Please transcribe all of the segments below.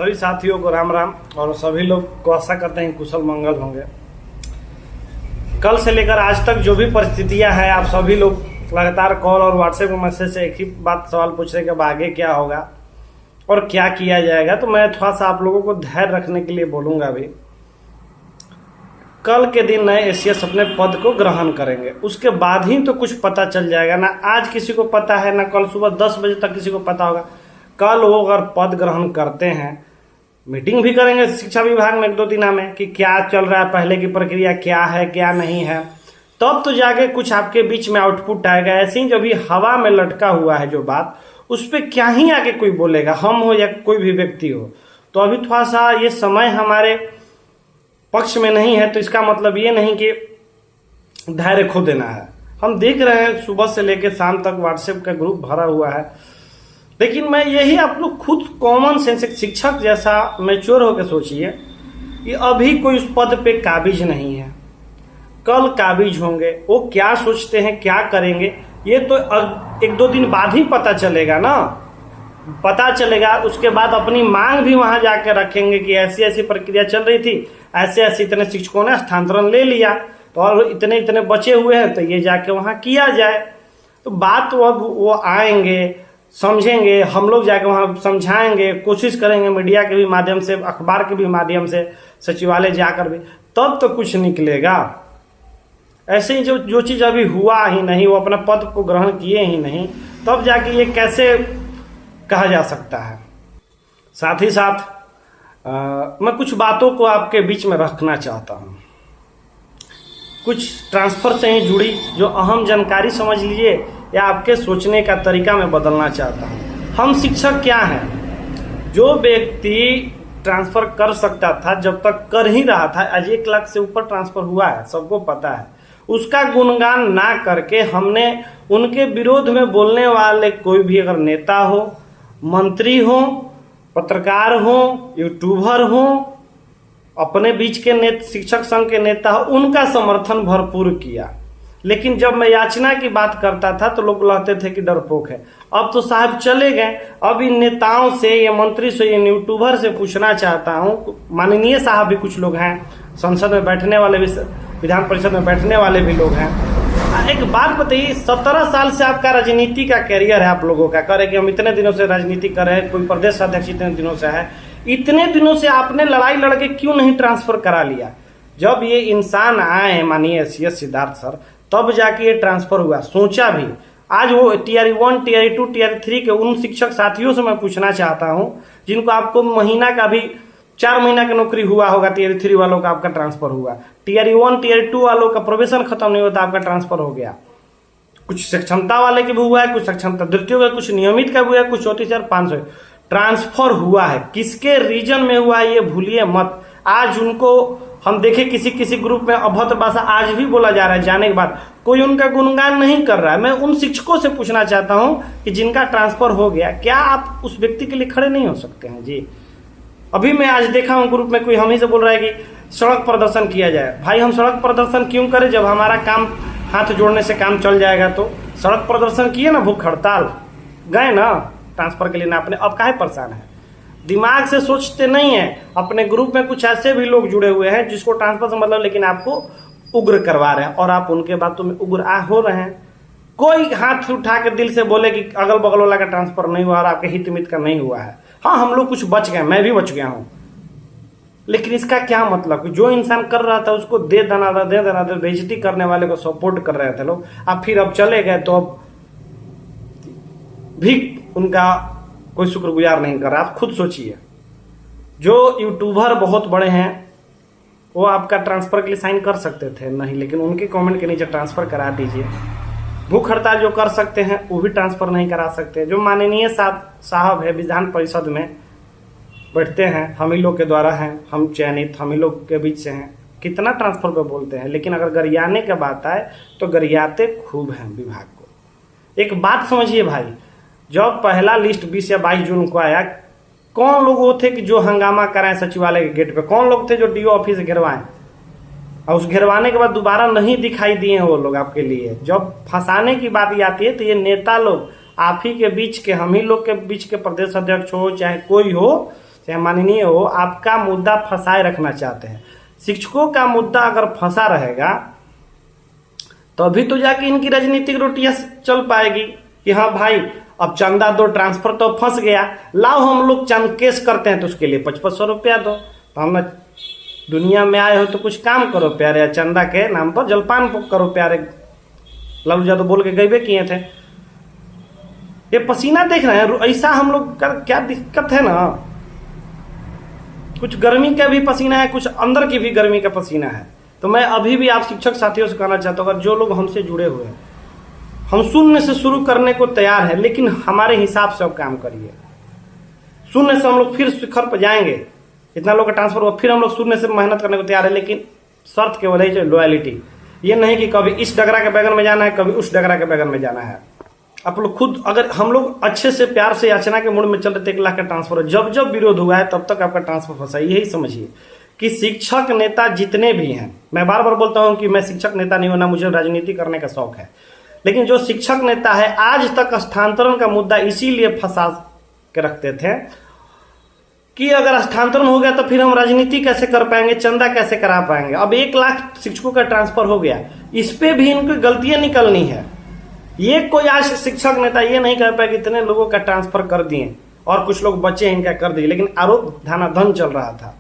सभी साथियों को राम राम और सभी लोग को आशा करते हैं कुशल मंगल होंगे। कल से लेकर आज तक जो भी परिस्थितियां हैं, आप सभी लोग लगातार कॉल और व्हाट्सएप मैसेज से एक ही बात सवाल पूछ रहे हैं कि आगे क्या होगा और क्या किया जाएगा। तो मैं थोड़ा सा आप लोगों को धैर्य रखने के लिए बोलूंगा। अभी कल के दिन नए एसीएस अपने पद को ग्रहण करेंगे, उसके बाद ही तो कुछ पता चल जाएगा ना। आज किसी को पता है ना कल सुबह 10 बजे तक किसी को पता होगा। कल वो अगर पद ग्रहण करते हैं, मीटिंग भी करेंगे शिक्षा विभाग में 1-2 दिन में कि क्या चल रहा है, पहले की प्रक्रिया क्या है क्या नहीं है, तब तो जाके कुछ आपके बीच में आउटपुट आएगा। ऐसे ही जब ये हवा में लटका हुआ है जो बात, उस पर क्या ही आगे कोई बोलेगा, हम हो या कोई भी व्यक्ति हो। तो अभी थोड़ा सा ये समय हमारे पक्ष में नहीं है, तो इसका मतलब ये नहीं कि धैर्य खो देना है। हम देख रहे हैं सुबह से लेकर शाम तक व्हाट्सएप का ग्रुप भरा हुआ है, लेकिन मैं यही आप लोग खुद कॉमन सेंस एक शिक्षक जैसा मैच्योर होकर सोचिए कि अभी कोई उस पद पे काबिज नहीं है, कल काबिज होंगे। वो क्या सोचते हैं क्या करेंगे ये तो 1-2 दिन बाद ही पता चलेगा ना। पता चलेगा उसके बाद अपनी मांग भी वहां जाकर रखेंगे कि ऐसी ऐसी प्रक्रिया चल रही थी, ऐसे ऐसे इतने शिक्षकों ने स्थानांतरण ले लिया तो और इतने इतने बचे हुए हैं, तो ये जाके वहां किया जाए। तो बात वो आएंगे, समझेंगे, हम लोग जाके वहां समझाएंगे, कोशिश करेंगे मीडिया के भी माध्यम से, अखबार के भी माध्यम से, सचिवालय जाकर भी, तब तो कुछ निकलेगा। ऐसे ही जो चीज अभी हुआ ही नहीं, वो अपना पद को ग्रहण किए ही नहीं, तब जाके ये कैसे कहा जा सकता है। साथ ही साथ मैं कुछ बातों को आपके बीच में रखना चाहता हूं, कुछ ट्रांसफर से ही जुड़ी जो अहम जानकारी समझ लीजिए, या आपके सोचने का तरीका मैं बदलना चाहता हूं। हम शिक्षक क्या हैं? जो व्यक्ति ट्रांसफर कर सकता था जब तक कर ही रहा था, आज 1 लाख से ऊपर ट्रांसफर हुआ है, सबको पता है। उसका गुणगान ना करके हमने उनके विरोध में बोलने वाले कोई भी अगर नेता हो, मंत्री हो, पत्रकार हो, यूट्यूबर हो, अपने बीच के शिक्षक संघ के नेता हो, उनका समर्थन भरपूर किया। लेकिन जब मैं याचना की बात करता था तो लोग कहते थे कि डरपोक है। अब तो साहब चले गए। अब इन नेताओं से, ये मंत्री से, ये यूट्यूबर से पूछना चाहता हूं, माननीय साहब भी कुछ लोग हैं, संसद में बैठने वाले भी, विधान परिषद में बैठने वाले भी लोग हैं। एक बात बताइए, 17 साल से आपका राजनीति का कैरियर है, आप लोगों का करे कि हम इतने दिनों से राजनीति कर रहे हैं, कोई प्रदेश अध्यक्ष इतने दिनों से है, इतने दिनों से आपने लड़ाई लड़के क्यों नहीं ट्रांसफर करा लिया? जब ये इंसान आए हैं माननीय एसीएस सिद्धार्थ सर, तब जाके ये ट्रांसफर हुआ। सोचा भी, आज वो टीआर 1, टीआर 2, टीआर 3 के उन शिक्षक साथियों से मैं पूछना चाहता हूं जिनको आपको महीना का भी 4 महीना की नौकरी हुआ होगा, टीआर 3 वालों का आपका ट्रांसफर हुआ, टीआर 1, टीआर 2 वालों का प्रोबेशन खत्म नहीं होता, आपका ट्रांसफर हो गया। कुछ सक्षमता वाले के भी हुआ है, कुछ सक्षमता द्वितीय का, कुछ नियमित का भी हुआ है, कुछ 34,500 ट्रांसफर हुआ है। किसके रीजन में हुआ है ये भूलिए मत। आज उनको हम देखे किसी ग्रुप में अभद्र भाषा आज भी बोला जा रहा है, जाने के बाद कोई उनका गुणगान नहीं कर रहा है। मैं उन शिक्षकों से पूछना चाहता हूं कि जिनका ट्रांसफर हो गया, क्या आप उस व्यक्ति के लिए खड़े नहीं हो सकते हैं जी? अभी मैं आज देखा हूं ग्रुप में कोई हम ही से बोल रहा है कि सड़क प्रदर्शन किया जाए। भाई हम सड़क प्रदर्शन क्यों करें जब हमारा काम हाथ जोड़ने से काम चल जाएगा? तो सड़क प्रदर्शन किए ना, भूख हड़ताल गए ना ट्रांसफर के लिए ना, अपने अब काहे परेशान है? दिमाग से सोचते नहीं है। अपने ग्रुप में कुछ ऐसे भी लोग जुड़े हुए हैं जिसको ट्रांसफर से मतलब, लेकिन आपको उग्र करवा रहे हैं और आप उनके बातों में उग्र हो रहे हैं। कोई हाथ उठा के दिल से बोले कि अगल बगल वाला का ट्रांसफर नहीं हुआ और आपके हित मित का नहीं हुआ है। हाँ, हम लोग कुछ बच गए, मैं भी बच गया हूं, लेकिन इसका क्या मतलब? जो इंसान कर रहा था उसको दे देना था, बेइज्जती करने वाले को सपोर्ट कर रहे थे लोग। अब फिर अब चले गए तो अब भी उनका कोई शुक्रगुजार नहीं कर रहा। आप खुद सोचिए, जो यूट्यूबर बहुत बड़े हैं वो आपका ट्रांसफर के लिए साइन कर सकते थे नहीं, लेकिन उनके कमेंट के नीचे ट्रांसफर करा दीजिए। भूख हड़ताल जो कर सकते हैं वो भी ट्रांसफर नहीं करा सकते। जो माननीय साहब है विधान परिषद में बैठते हैं, हम ही लोग के द्वारा हैं, हम चयनित, हम ही लोग के बीच से हैं, कितना ट्रांसफर पे बोलते हैं, लेकिन अगर गरियाने की बात आए तो गरियाते खूब हैं विभाग को। एक बात समझिए भाई, जब पहला लिस्ट 20 या 22 जून को आया, कौन लोग वो थे कि जो हंगामा कराए सचिवालय के गेट पे? कौन लोग थे जो डीओ ऑफिस घेरवाएं? और उस घेरवाने के बाद दोबारा नहीं दिखाई दिए वो लोग आपके लिए। जब फंसाने की बात आती है तो ये नेता लोग आप ही के बीच के, हम ही लोग के बीच के प्रदेश अध्यक्ष हो चाहे कोई हो, चाहे माननीय हो, आपका मुद्दा फंसाए रखना चाहते हैं। शिक्षकों का मुद्दा अगर फंसा रहेगा तभी तो जाके इनकी राजनीतिक रोटियां चल पाएगी कि हाँ भाई अब चंदा दो, ट्रांसफर तो फंस गया, लाओ हम लोग चंद केस करते हैं तो उसके लिए 5500 रुपया दो। तो हम दुनिया में आए हो तो कुछ काम करो प्यारे, चंदा के नाम पर जलपान करो प्यारे। लालू यादव बोल के गए किए थे। ये पसीना देख रहे हैं, ऐसा हम लोग का क्या दिक्कत है ना, कुछ गर्मी का भी पसीना है, कुछ अंदर की भी गर्मी का पसीना है। तो मैं अभी भी आप शिक्षक साथियों से कहना चाहता हूँ, अगर जो लोग हमसे जुड़े हुए हैं, हम शून्य से शुरू करने को तैयार है, लेकिन हमारे हिसाब से अब काम करिए। शून्य से हम लोग फिर शिखर पर जाएंगे, इतना लोग का ट्रांसफर हुआ, फिर हम लोग शून्य से मेहनत करने को तैयार है, लेकिन शर्त केवल है लॉयलिटी। ये नहीं कि कभी इस डगरा के बैगन में जाना है, कभी उस डगरा के बैगन में जाना है। आप लोग खुद, अगर हम लोग अच्छे से प्यार से याचना के मूड में चल रहे थे 1 लाख का ट्रांसफर, जब जब विरोध हुआ है तब तक आपका ट्रांसफर फंसा। यही समझिए कि शिक्षक नेता जितने भी हैं, मैं बार बार बोलता हूं कि मैं शिक्षक नेता नहीं होना, मुझे राजनीति करने का शौक है, लेकिन जो शिक्षक नेता है आज तक स्थानांतरण का मुद्दा इसीलिए फंसा के रखते थे कि अगर स्थानांतरण हो गया तो फिर हम राजनीति कैसे कर पाएंगे, चंदा कैसे करा पाएंगे। अब 1 लाख शिक्षकों का ट्रांसफर हो गया, इस पे भी इनकी गलतियां निकलनी है। ये कोई आज शिक्षक नेता ये नहीं कह पाए कि इतने लोगों का ट्रांसफर कर दिए और कुछ लोग बचे इनका कर दिए, लेकिन आरोप धनाधन चल रहा था।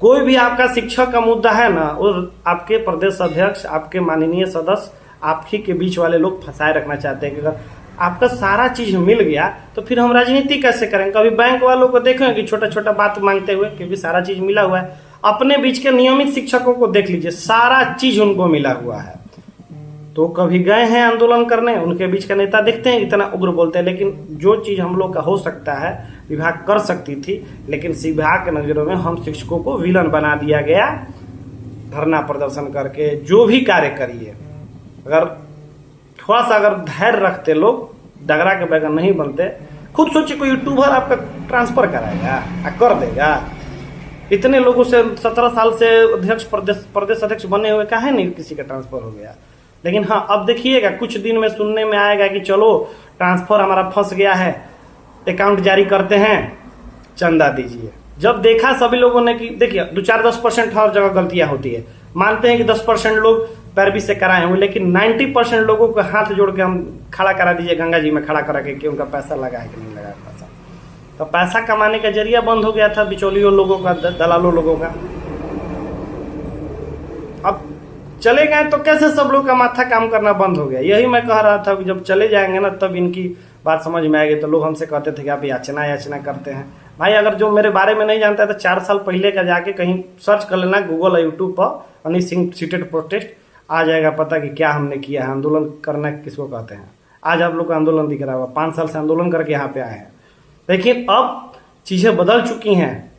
कोई भी आपका शिक्षक का मुद्दा है ना, और आपके प्रदेश अध्यक्ष, आपके माननीय सदस्य, आप ही के बीच वाले लोग फंसाए रखना चाहते हैं कि अगर आपका सारा चीज मिल गया तो फिर हम राजनीति कैसे करेंगे। कभी बैंक वालों को देखें कि छोटा छोटा बात मांगते हुए, क्योंकि सारा चीज मिला हुआ है। अपने बीच के नियमित शिक्षकों को देख लीजिए, सारा चीज उनको मिला हुआ है। तो कभी गए हैं आंदोलन करने, उनके बीच का नेता देखते हैं इतना उग्र बोलते हैं, लेकिन जो चीज हम लोग का हो सकता है विभाग कर सकती थी, लेकिन विभाग के नजरों में हम शिक्षकों को विलन बना दिया गया। धरना प्रदर्शन करके जो भी कार्य करिए, अगर थोड़ा सा अगर धैर्य रखते लोग, डगरा के बैगन नहीं बनते। खुद सोचिए कोई यूट्यूबर आपका ट्रांसफर कराएगा, कर देगा। इतने लोगों से 17 साल से अध्यक्ष, प्रदेश अध्यक्ष बने हुए, काहे नहीं किसी का ट्रांसफर हो गया। लेकिन हाँ, अब देखिएगा कुछ दिन में सुनने में आएगा कि चलो ट्रांसफर हमारा फंस गया है, अकाउंट जारी करते हैं, चंदा दीजिए। जब देखा सभी लोगों ने कि देखिए 2-4-10% हर जगह गलतियां होती है, मानते हैं कि 10% लोग पैरवी से कराए होंगे, लेकिन 90% लोगों को हाथ जोड़ के हम खड़ा करा दीजिए गंगा जी में, खड़ा करा के कि उनका पैसा लगा है कि नहीं लगा पैसा। तो पैसा कमाने का जरिया बंद हो गया था बिचौलियों लोगों का, दलालों लोगों का। अब चले गए तो कैसे सब लोग का माथा काम करना बंद हो गया। यही मैं कह रहा था कि जब चले जाएंगे ना तब इनकी बात समझ में आएगी। तो लोग हमसे कहते थे कि आप याचना करते हैं। भाई अगर जो मेरे बारे में नहीं जानता है तो 4 साल पहले का जाके कहीं सर्च कर लेना गूगल या यूट्यूब पर, अनिल सिंह सीटेड प्रोटेस्ट, आ जाएगा पता कि क्या हमने किया है। आंदोलन करना किसको कहते हैं। आज आप लोग का आंदोलन दिख रहा होगा, 5 साल से आंदोलन करके यहाँ पे आए हैं, लेकिन अब चीजें बदल चुकी हैं,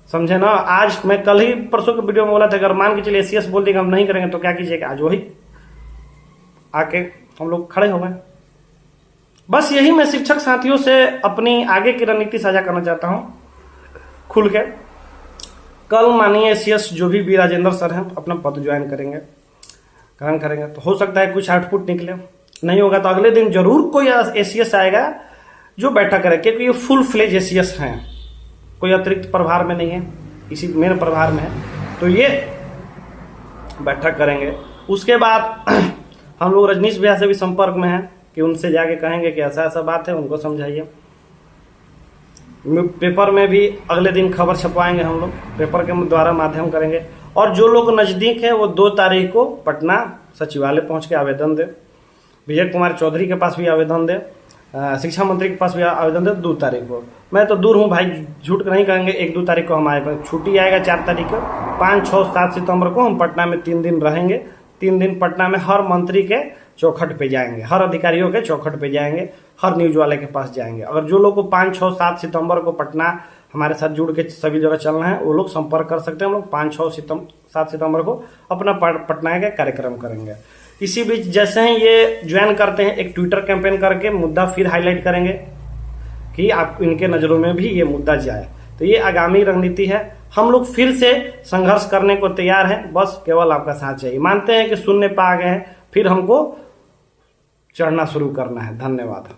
समझे ना। आज मैं कल ही परसों के वीडियो में बोला था, अगर मान के चलिए एसीएस बोल देंगे हम नहीं करेंगे तो क्या कीजिएगा। आज वही आके हम लोग खड़े हो गए। बस यही मैं शिक्षक साथियों से अपनी आगे की रणनीति साझा करना चाहता हूँ खुल के। कल माननीय एसीएस जो भी राजेंद्र सर हैं अपना पद ज्वाइन करेंगे, ग्रहण करेंगे, तो हो सकता है कुछ आउटपुट निकले। नहीं होगा तो अगले दिन जरूर कोई एसीएस आएगा जो बैठक करे, क्योंकि ये फुल फ्लेज एसीएस हैं, कोई अतिरिक्त प्रभार में नहीं है, इसी मेन प्रभार में है। तो ये बैठक करेंगे। उसके बाद हम लोग रजनीश भैया से भी संपर्क में हैं कि उनसे जाके कहेंगे कि ऐसा ऐसा बात है, उनको समझाइए। पेपर में भी अगले दिन खबर छपवाएंगे, हम लोग पेपर के द्वारा माध्यम करेंगे। और जो लोग नज़दीक है वो 2 तारीख को पटना सचिवालय पहुंच के आवेदन दे, विजय कुमार चौधरी के पास भी आवेदन दे, शिक्षा मंत्री के पास भी आवेदन दे 2 तारीख को। मैं तो दूर हूँ भाई, झूठ नहीं कहेंगे। 1-2 तारीख को हम आए, छुट्टी आएगा 4 तारीख को। 5, 6, 7 सितंबर को हम पटना में 3 दिन रहेंगे। 3 दिन पटना में हर मंत्री के चौखट पे जाएंगे, हर अधिकारियों के चौखट पे जाएंगे, हर न्यूज वाले के पास जाएंगे। अगर जो लोग को 5, 6, 7 सितंबर को पटना हमारे साथ जुड़ के सभी जगह चलना है वो लोग संपर्क कर सकते हैं। हम लोग 5, 6, 7 सितंबर को अपना पटना का कार्यक्रम करेंगे। इसी बीच जैसे ही ये ज्वाइन करते हैं, एक ट्विटर कैंपेन करके मुद्दा फिर हाईलाइट करेंगे कि आप इनके नज़रों में भी ये मुद्दा जाए। तो ये आगामी रणनीति है। हम लोग फिर से संघर्ष करने को तैयार हैं, बस केवल आपका साथ चाहिए। मानते हैं कि शून्य पे आ गए हैं, फिर हमको चढ़ना शुरू करना है। धन्यवाद।